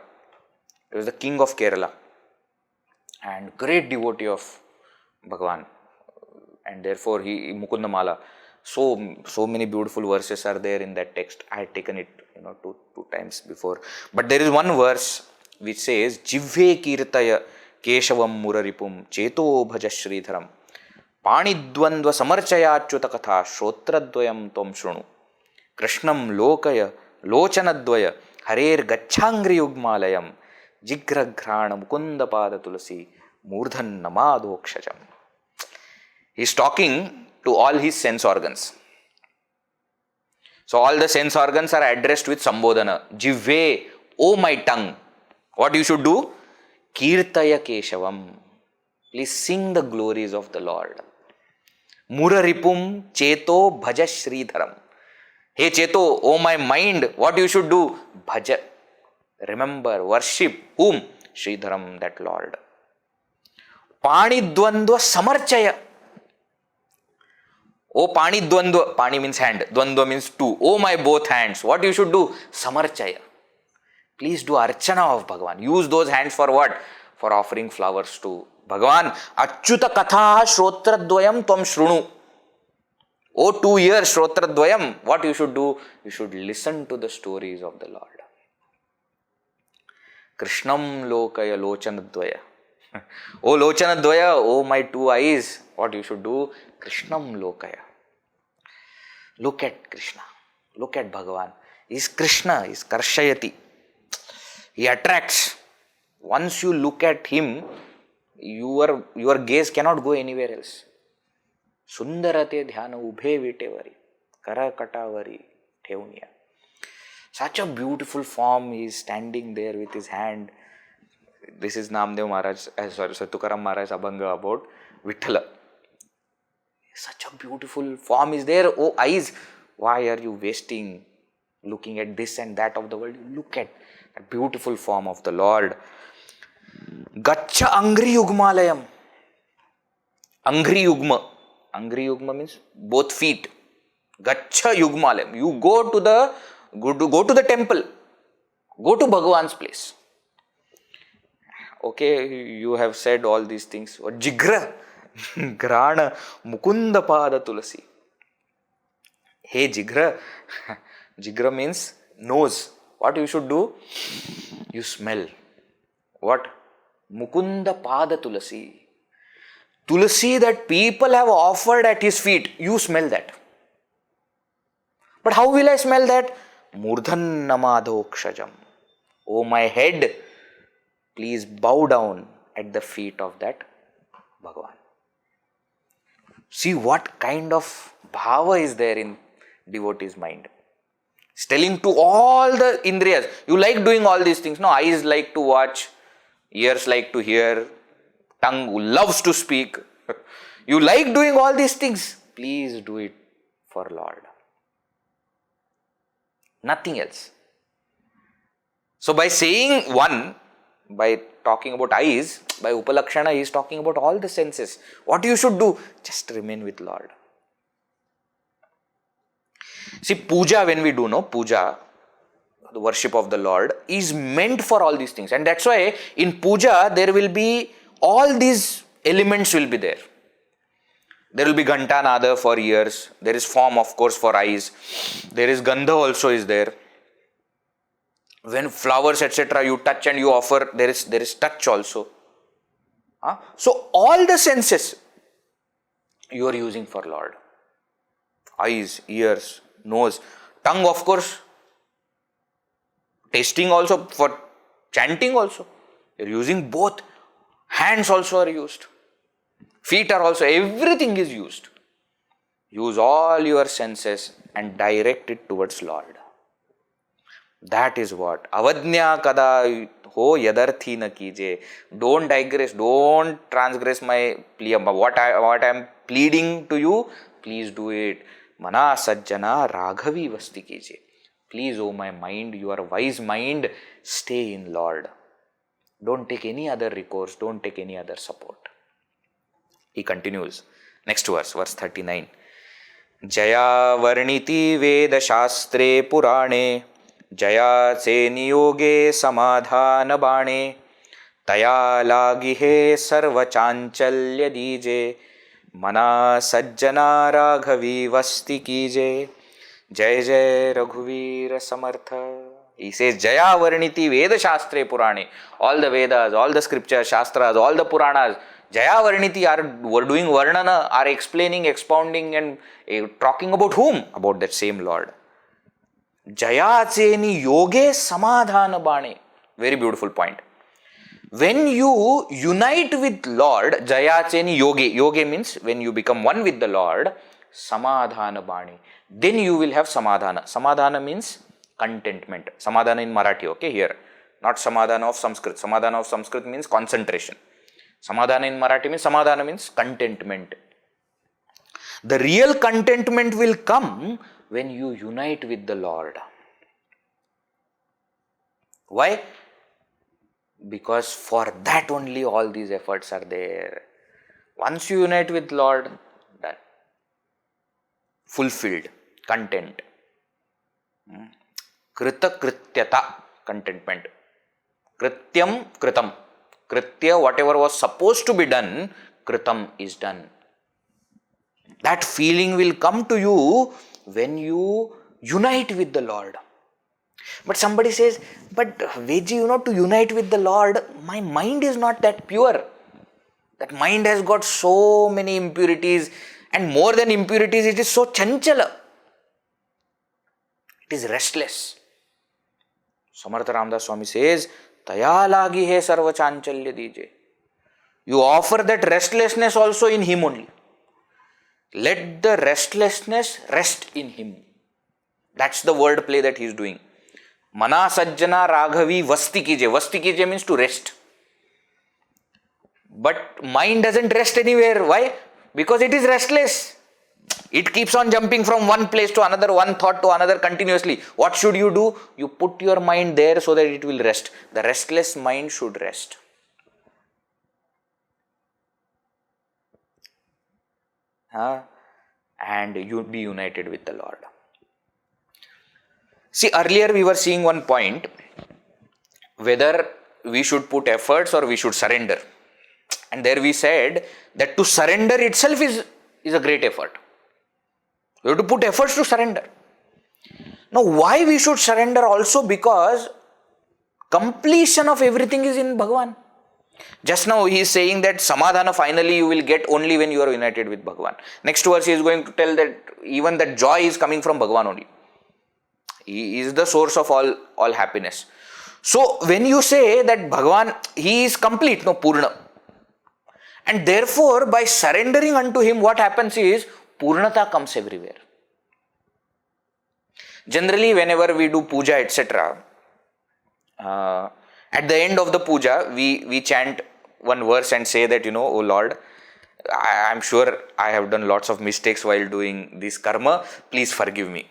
He was the king of Kerala and great devotee of Bhagavan, and therefore Mukunda Mala. So many beautiful verses are there in that text. I had taken it two times before, but there is one verse which says Jivve Kirtaya Keshavam Muraripum Cheto Bhaja Sridharam Panidvandva Samarchayachyuta Katha Shotradvayam Tom Shrunu Krishnam Lokaya Lochanadvaya Harer Gachangri Yugmalayam Jigraghrana Mukunda Pada Tulasi Murdhan Namadokshajam. He is talking to all his sense organs. So all the sense organs are addressed with Sambodhana. Jivve, oh my tongue. What you should do? Kirtaya Keshavam. Please sing the glories of the Lord. Muraripum Cheto Bhaja Sridharam. Hey Cheto, oh my mind, what you should do? Bhaja. Remember, worship whom? Sridharam, that Lord. Pani Dvandva Samarchaya. Oh Pani Dvandva, Pani means hand, Dvandva means two. Oh my both hands, what you should do? Samarchaya. Please do Archana of Bhagavan. Use those hands for what? For offering flowers to Bhagavan. Achyuta Katha Shrotradvayam Tvam Shrunu. Oh 2 years Shrotradvayam, what you should do? You should listen to the stories of the Lord. Krishnam Lokaya Lochanadvaya. Oh Lochanadvaya, oh my 2 eyes, what you should do? Krishnam Lokaya. Look at Krishna. Look at Bhagavan. He is Krishna, he is Karshayati. He attracts. Once you look at him, your gaze cannot go anywhere else. Sundarate dhyana ubhe vitevari. Karakatavari thevniya. Such a beautiful form. He is standing there with his hand. This is Namdev Maharaj, Tukaram Maharaj Abhanga about Vithala. Such a beautiful form is there. Oh eyes, why are you wasting looking at this and that of the world? You look at that beautiful form of the Lord. Gacha Angri Yugmalayam. Angri Yugma. Angri Yugma means both feet. Gacha Yugmalayam. You go to the temple. Go to Bhagavan's place. Okay, you have said all these things. Jigra, Grana, Mukunda Pada Tulasi. Hey Jigra. Jigra means nose. What you should do? You smell. What? Mukunda Pada Tulasi. Tulasi that people have offered at his feet. You smell that. But how will I smell that? Murdhan Namadokshajam. Oh my head, please bow down at the feet of that Bhagavan. See what kind of bhava is there in devotee's mind. It's telling to all the indriyas. You like doing all these things. No, eyes like to watch, ears like to hear, tongue loves to speak. You like doing all these things. Please do it for Lord. Nothing else. So by saying one, by talking about eyes, by Upalakshana, he is talking about all the senses. What you should do? Just remain with Lord. See, puja, when we do, no, puja, the worship of the Lord, is meant for all these things. And that's why in puja, there will be all these elements will be there. There will be Ghanta Nada for ears. There is form, of course, for eyes. There is Gandha also is there. When flowers, etc., you touch and you offer, there is touch also. So all the senses you are using for Lord. Eyes, ears, nose, tongue, of course. Tasting also, for chanting also. You are using both. Hands also are used. Feet are also, everything is used. Use all your senses and direct it towards Lord. That is what. Avadnya kada ho yadarthi na kije. Don't digress, don't transgress my plea. What I am pleading to you, please do it. Mana sajjana raghavi vasti kije. Please, oh my mind, your wise mind, stay in Lord. Don't take any other recourse, don't take any other support. He continues. Next verse, verse 39. Jaya varniti veda shastre purane jaya se niyoge samadhana bane taya lagi he sarva chanchalya dije mana sajjana raghavi vasti kije jai jai Raghuvir Samartha. He says, Jaya varniti veda shastre purane. All the Vedas, all the scriptures, shastras, all the Puranas, Jaya varniti are doing varnana, are explaining, expounding and talking about whom? About that same Lord. Jaya cheni yoge samadhana bane. Very beautiful point. When you unite with Lord, Jaya cheni yoge. Yoge means when you become one with the Lord, samadhana bane. Then you will have samadhana. Samadhana means contentment. Samadhana in Marathi, okay, here. Not samadhana of Sanskrit. Samadhana of Sanskrit means concentration. Samadhana in Marathi means contentment. The real contentment will come when you unite with the Lord. Why? Because for that only all these efforts are there. Once you unite with Lord, done. Fulfilled, content. Krita krityata, contentment. Krityam kritam. Kritya, whatever was supposed to be done, kritam is done. That feeling will come to you when you unite with the Lord. But somebody says, but Veji, to unite with the Lord, my mind is not that pure. That mind has got so many impurities, and more than impurities, it is so chanchala. It is restless. Samarth Ramdas Swami says, Taya lagi he sarva chanchalya dije. You offer that restlessness also in Him only. Let the restlessness rest in Him. That's the word play that he is doing. Mana sajjana raghavi vasti kije. Vasti kije means to rest. But mind doesn't rest anywhere. Why? Because it is restless. It keeps on jumping from one place to another, one thought to another continuously. What should you do? You put your mind there so that it will rest. The restless mind should rest. And you be united with the Lord. See, earlier we were seeing one point, whether we should put efforts or we should surrender. And there we said that to surrender itself is a great effort. You have to put efforts to surrender. Now, why we should surrender also? Because completion of everything is in Bhagavan. Just now he is saying that samadhana finally you will get only when you are united with Bhagavan. Next verse he is going to tell that even that joy is coming from Bhagavan only. He is the source of all happiness. So when you say that Bhagavan, he is complete, Purna. And therefore by surrendering unto him, what happens is Purnata comes everywhere. Generally, whenever we do puja, etc., at the end of the puja, we chant one verse and say that, O Lord, I am sure I have done lots of mistakes while doing this karma. Please forgive me.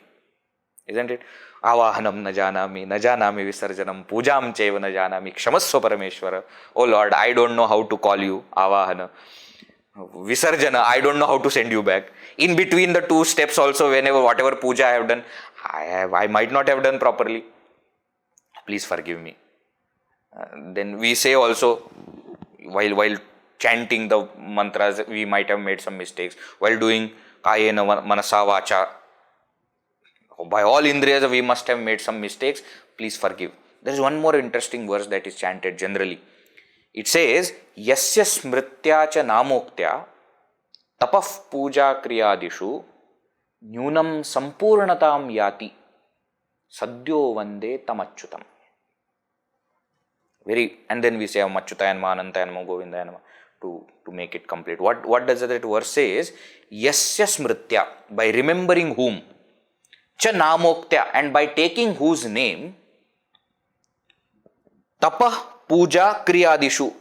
Isn't it? Avahanam na janami visarjanam pujam cheva na janami kshamasva parameshwara. Oh Lord, I don't know how to call you. Avahana. Visarjana, I don't know how to send you back. In between the two steps also, whenever whatever puja I have done, I might not have done properly. Please forgive me. Then we say also, while chanting the mantras, we might have made some mistakes. While doing kayena manasa vacha, by all indriyas, we must have made some mistakes. Please forgive. There is one more interesting verse that is chanted generally. It says, Yasya smritya cha namoktya tapah puja kriyadishu nyunam sampurnatam yati sadyo vande tamachyutam. And then we say Machyutayanma, Anantayanma, Govindayanma to make it complete. What does that verse say is, Yasya smritya, by remembering whom, cha namoktya, and by taking whose name, tapah puja kriyadishu,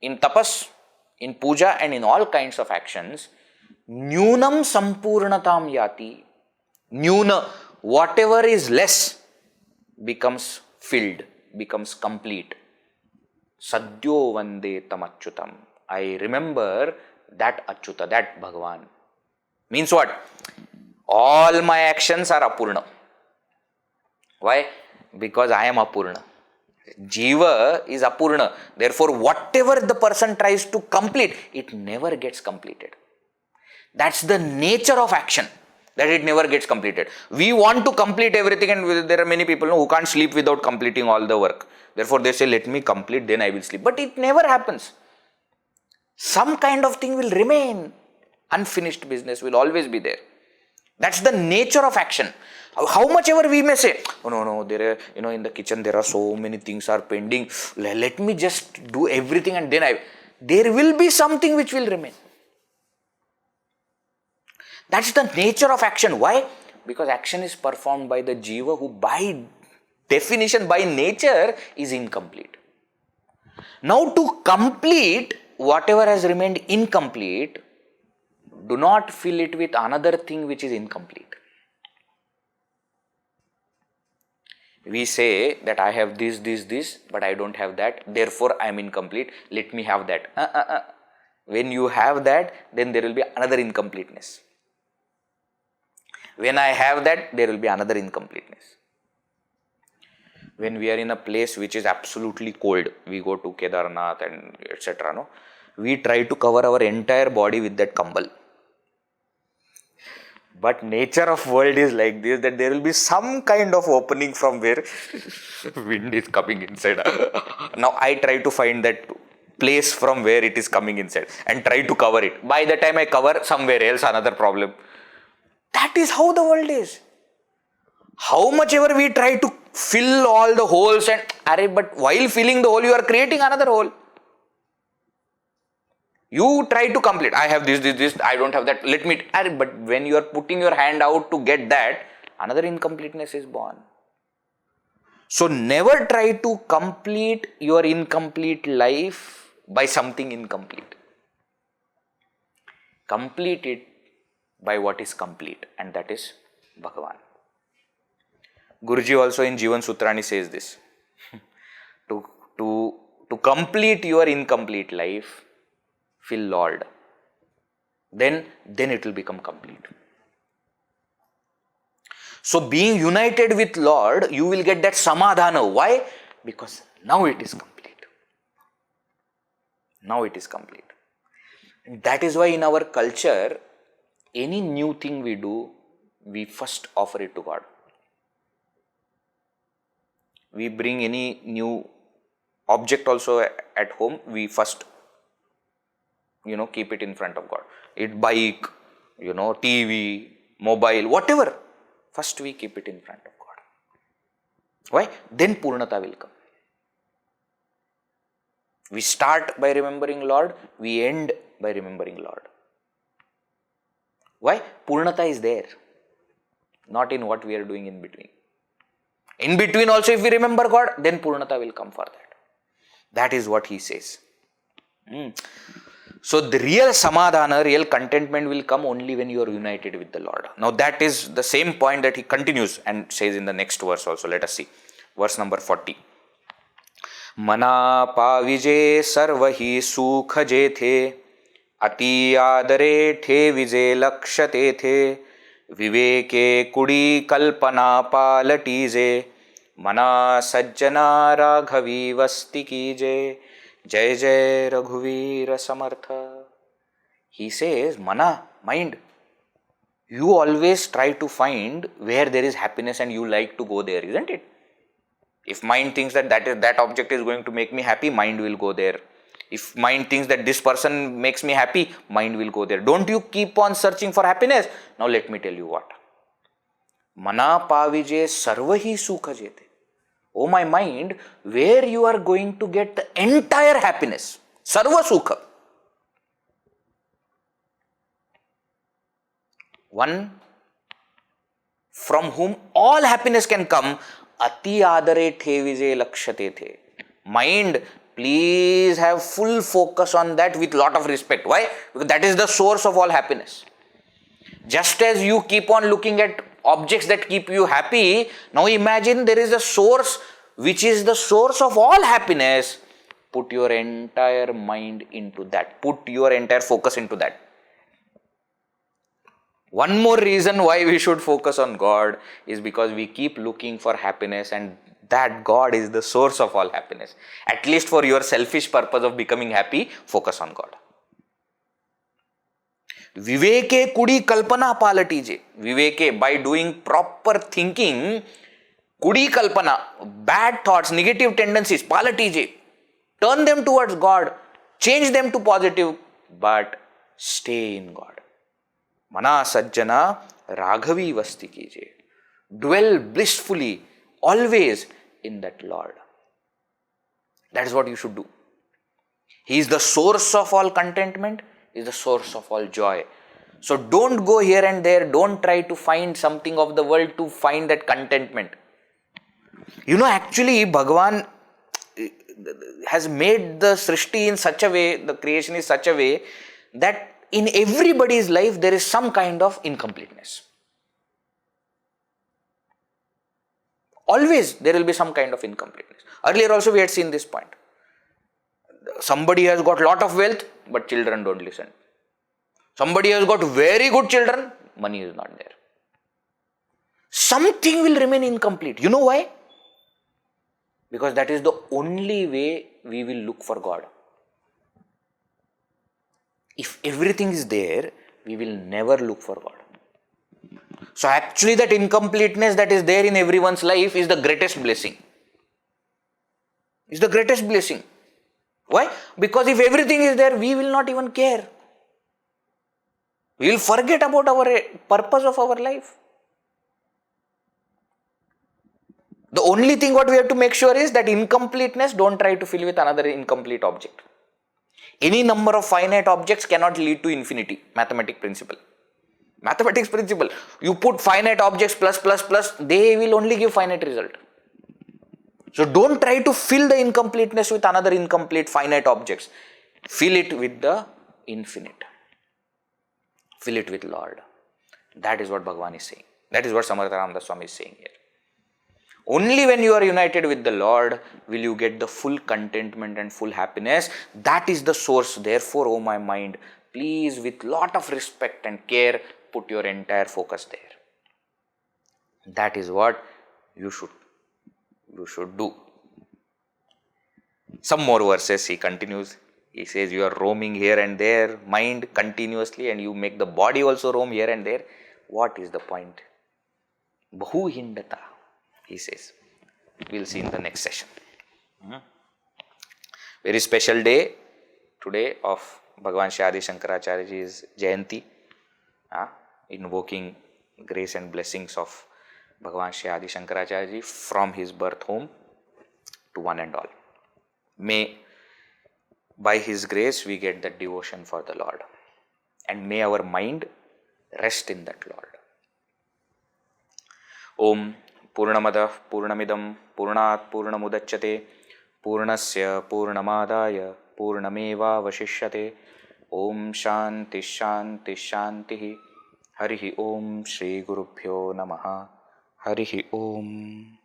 in tapas, in puja and in all kinds of actions, nyunam sampurnatam yati, nyuna, whatever is less becomes filled, becomes complete. Sadyo vande tam achyutam. I remember that Achyuta, that Bhagavan. Means what? All my actions are apurna. Why? Because I am apurna. Jiva is apurna. Therefore, whatever the person tries to complete, it never gets completed. That's the nature of action, that it never gets completed. We want to complete everything, and there are many people who can't sleep without completing all the work. Therefore, they say, let me complete, then I will sleep. But it never happens. Some kind of thing will remain. Unfinished business will always be there. That's the nature of action. How much ever we may say, oh no, there are, in the kitchen there are so many things are pending. Let me just do everything and then there will be something which will remain. That's the nature of action. Why? Because action is performed by the jiva who by definition, by nature, is incomplete. Now to complete whatever has remained incomplete, do not fill it with another thing which is incomplete. We say that I have this, but I don't have that, therefore I am incomplete, let me have that. When you have that, then there will be another incompleteness. When I have that, there will be another incompleteness. When we are in a place which is absolutely cold, we go to Kedarnath and etc. No? We try to cover our entire body with that kambal. But nature of world is like this, that there will be some kind of opening from where wind is coming inside. Now I try to find that place from where it is coming inside and try to cover it. By the time I cover somewhere else, another problem. That is how the world is. How much ever we try to fill all the holes, but while filling the hole, you are creating another hole. You try to complete. I have this, I don't have that. Let me. But when you are putting your hand out to get that, another incompleteness is born. So never try to complete your incomplete life by something incomplete. Complete it by what is complete, and that is Bhagavan. Guruji also in Jivan Sutrani says this. to complete your incomplete life, fill Lord. Then it will become complete. So being united with Lord, you will get that samadhana. Why? Because now it is complete. Now it is complete. And that is why in our culture, any new thing we do, we first offer it to God. We bring any new object also at home, we first, keep it in front of God. Bike, TV, mobile, whatever. First we keep it in front of God. Why? Then Purnata will come. We start by remembering Lord, we end by remembering Lord. Why? Purnata is there, not in what we are doing in between. In between also, if we remember God, then Purnata will come for that. That is what he says. So the real samadhana, real contentment will come only when you are united with the Lord. Now that is the same point that he continues and says in the next verse also. Let us see. Verse number 40. Mana pavije sarvahi sukha jethe अति आदरे ठेविजे लक्ष तेथे, विवेके कुडी कल्पना पालटीजे, मना सज्जना राघवी वस्ती कीजे, जय जय रघुवीर समर्थ. He says, mana, mind, you always try to find where there is happiness and you like to go there, isn't it? If mind thinks that object is going to make me happy, mind will go there. If mind thinks that this person makes me happy, mind will go there. Don't you keep on searching for happiness? Now let me tell you what. Mana pavije sarvahi sukha jete. Oh my mind, where you are going to get the entire happiness. Sarva sukha. One from whom all happiness can come. Ati adare thevije lakshate the. Mind, please have full focus on that with lot of respect. Why? Because that is the source of all happiness. Just as you keep on looking at objects that keep you happy, now imagine there is a source which is the source of all happiness. Put your entire mind into that. Put your entire focus into that. One more reason why we should focus on God is because we keep looking for happiness, and that God is the source of all happiness. At least for your selfish purpose of becoming happy, focus on God. Viveke kudi kalpana palatije. Viveke, by doing proper thinking, kudi kalpana, bad thoughts, negative tendencies, palatije. Turn them towards God. Change them to positive, but stay in God. Mana sajjana raghavi vasti kije. Dwell blissfully, always in that Lord. That is what you should do. He is the source of all contentment, He is the source of all joy. So don't go here and there, don't try to find something of the world to find that contentment. Actually Bhagavan has made the Srishti in such a way, the creation is such a way that in everybody's life there is some kind of incompleteness. Always there will be some kind of incompleteness. Earlier also we had seen this point. Somebody has got lot of wealth, but children don't listen. Somebody has got very good children, money is not there. Something will remain incomplete. You know why? Because that is the only way we will look for God. If everything is there, we will never look for God. So actually that incompleteness that is there in everyone's life is the greatest blessing. It's the greatest blessing. Why? Because if everything is there, we will not even care. We will forget about our purpose of our life. The only thing what we have to make sure is that incompleteness, don't try to fill with another incomplete object. Any number of finite objects cannot lead to infinity. Mathematics principle. You put finite objects plus, they will only give finite result. So don't try to fill the incompleteness with another incomplete finite objects. Fill it with the infinite. Fill it with Lord. That is what Bhagavan is saying. That is what Samarth Ramdas Swami is saying here. Only when you are united with the Lord will you get the full contentment and full happiness. That is the source. Therefore, O my mind, please with lot of respect and care, put your entire focus there. That is what you should do. Some more verses he continues. He says you are roaming here and there, mind continuously, and you make the body also roam here and there. What is the point? Bahu hindata, he says. We'll see in the next session. Very special day today of Bhagavan Shri Adi Shankaracharya Ji's Jayanti. Invoking grace and blessings of Bhagavan Shri Adi Shankaracharya Ji from his birth home to one and all. May by his grace we get that devotion for the Lord, and may our mind rest in that Lord. Om Purnamada Purnamidam Purnat Purnamudachyate Purnasya Purnamadaya Purnameva Vashishyate. Om Shanti Shanti Shanti. Harihi Om Shri Gurubhyo Namaha. Harihi Om.